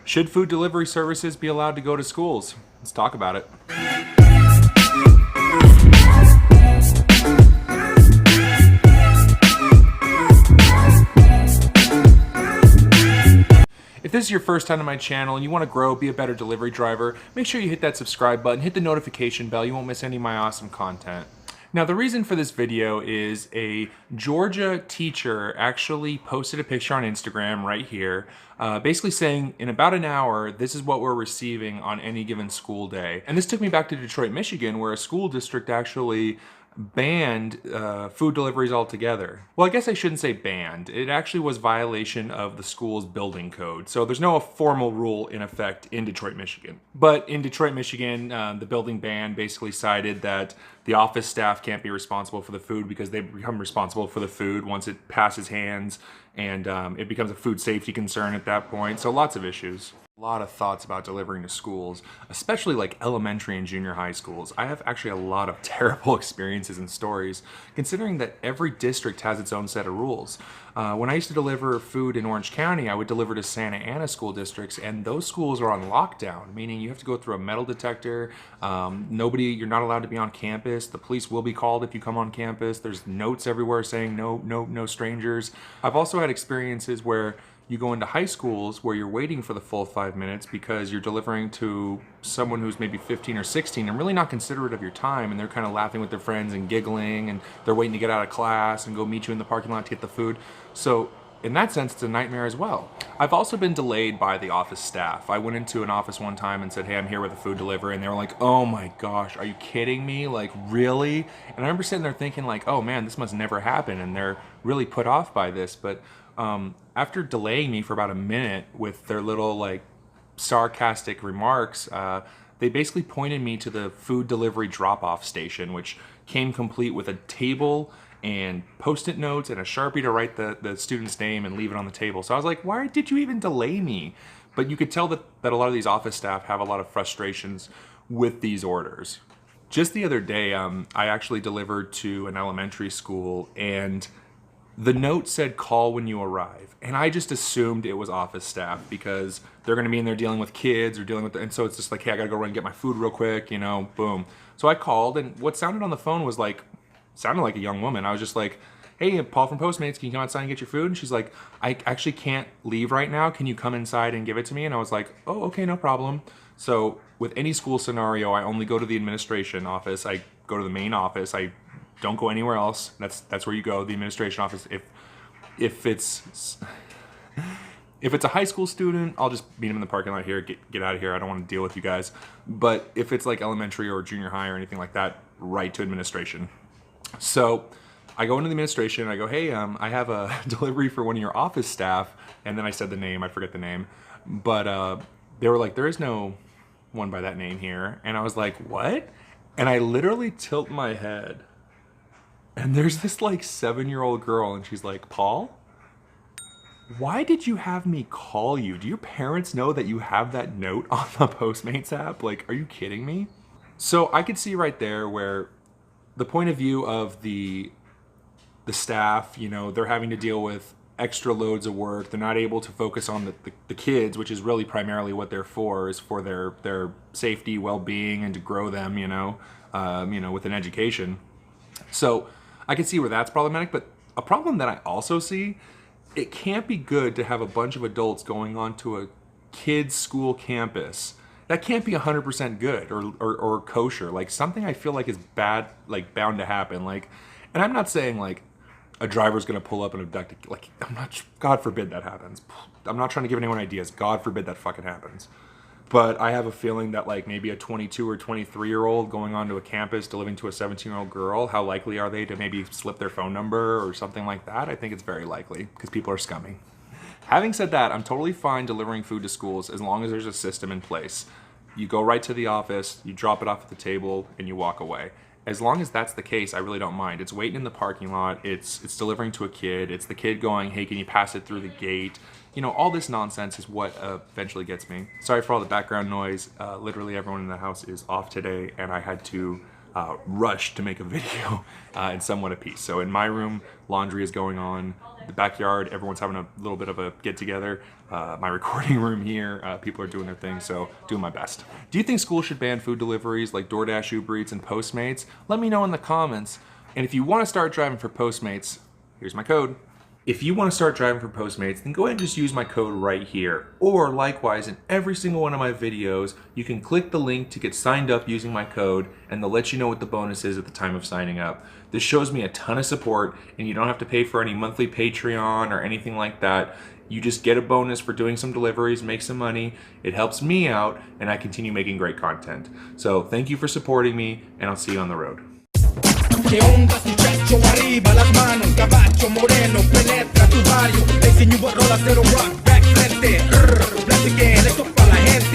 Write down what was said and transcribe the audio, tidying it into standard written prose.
Should food delivery services be allowed to go to schools? Let's talk about it. If this is your first time to my channel and you want to grow, be a better delivery driver, make sure you hit that subscribe button, hit the notification bell, you won't miss any of my awesome content. Now the reason for this video is a Georgia teacher actually posted a picture on Instagram right here, basically saying in about an hour, this is what we're receiving on any given school day. And this took me back to Detroit, Michigan, where a school district actually banned food deliveries altogether. Well, I guess I shouldn't say banned. It actually was violation of the school's building code. So there's no formal rule in effect in Detroit, Michigan. But in Detroit, Michigan, the building ban basically cited that the office staff can't be responsible for the food because they become responsible for the food once it passes hands, and it becomes a food safety concern at that point. So lots of issues. A lot of thoughts about delivering to schools, especially like elementary and junior high schools. I have actually a lot of terrible experiences and stories, considering that every district has its own set of rules. When I used to deliver food in Orange County, I would deliver to Santa Ana school districts, and those schools are on lockdown, meaning you have to go through a metal detector. You're not allowed to be on campus. The police will be called if you come on campus. There's notes everywhere saying no strangers. I've also had experiences where you go into high schools where you're waiting for the full 5 minutes because you're delivering to someone who's maybe 15 or 16 and really not considerate of your time, and they're kind of laughing with their friends and giggling, and they're waiting to get out of class and go meet you in the parking lot to get the food. So in that sense, it's a nightmare as well. I've also been delayed by the office staff. I went into an office one time and said, hey, I'm here with a food delivery, and they were like, oh my gosh, are you kidding me? Like, really? And I remember sitting there thinking like, oh man, this must never happen, and they're really put off by this. But after delaying me for about a minute with their little like sarcastic remarks, they basically pointed me to the food delivery drop-off station, which came complete with a table and post-it notes and a Sharpie to write the student's name and leave it on the table. So I was like, why did you even delay me? But you could tell that a lot of these office staff have a lot of frustrations with these orders. Just the other day, I actually delivered to an elementary school, and the note said call when you arrive, and I just assumed it was office staff because they're going to be in there dealing with kids or and so it's just like, hey, I gotta go run and get my food real quick, you know, boom. So I called, and what sounded on the phone was like, sounded like a young woman. I was just like, hey, Paul from Postmates, can you come outside and get your food? And she's like, I actually can't leave right now. Can you come inside and give it to me? And I was like, oh, okay, no problem. So with any school scenario, I only go to the administration office. I go to the main office. I don't go anywhere else. That's where you go, the administration office. If it's a high school student, I'll just meet them in the parking lot here, get out of here. I don't want to deal with you guys. But if it's like elementary or junior high or anything like that, right to administration. So I go into the administration, I go, hey, I have a delivery for one of your office staff. And then I said the name, I forget the name. But they were like, there is no one by that name here. And I was like, what? And I literally tilt my head, and there's this like 7-year-old girl, and she's like, Paul, why did you have me call you? Do your parents know that you have that note on the Postmates app? Like, are you kidding me? So I could see right there where the point of view of the staff, you know, they're having to deal with extra loads of work. They're not able to focus on the kids, which is really primarily what they're for, is for their safety, well-being, and to grow them, you know, with an education. So I can see where that's problematic, but a problem that I also see, it can't be good to have a bunch of adults going onto a kid's school campus. That can't be 100% good or kosher. Like, something I feel like is bad, like bound to happen. Like, and I'm not saying like a driver's gonna pull up and abduct a, like, God forbid that happens. I'm not trying to give anyone ideas. God forbid that fucking happens. But I have a feeling that like maybe a 22 or 23-year-old going onto a campus delivering to a 17-year-old girl, how likely are they to maybe slip their phone number or something like that? I think it's very likely because people are scummy. Having said that, I'm totally fine delivering food to schools as long as there's a system in place. You go right to the office, you drop it off at the table, and you walk away. As long as that's the case, I really don't mind. It's waiting in the parking lot, it's delivering to a kid, it's the kid going, hey, can you pass it through the gate? You know, all this nonsense is what eventually gets me. Sorry for all the background noise. Literally everyone in the house is off today, and I had to rush to make a video and somewhat at peace. So in my room, laundry is going on. The backyard, everyone's having a little bit of a get together. My recording room here, people are doing their thing, so doing my best. Do you think schools should ban food deliveries like DoorDash, Uber Eats, and Postmates? Let me know in the comments. And if you want to start driving for Postmates, here's my code. If you want to start driving for Postmates, then go ahead and just use my code right here. Or likewise, in every single one of my videos, you can click the link to get signed up using my code, and they'll let you know what the bonus is at the time of signing up. This shows me a ton of support, and you don't have to pay for any monthly Patreon or anything like that. You just get a bonus for doing some deliveries, make some money. It helps me out, and I continue making great content. So thank you for supporting me, and I'll see you on the road. ¿Qué onda, muchacho? Arriba las manos, caballo moreno, penetra tu barrio. Le enseño a rola, cero rock, back frente. Black again, esto pa' la gente.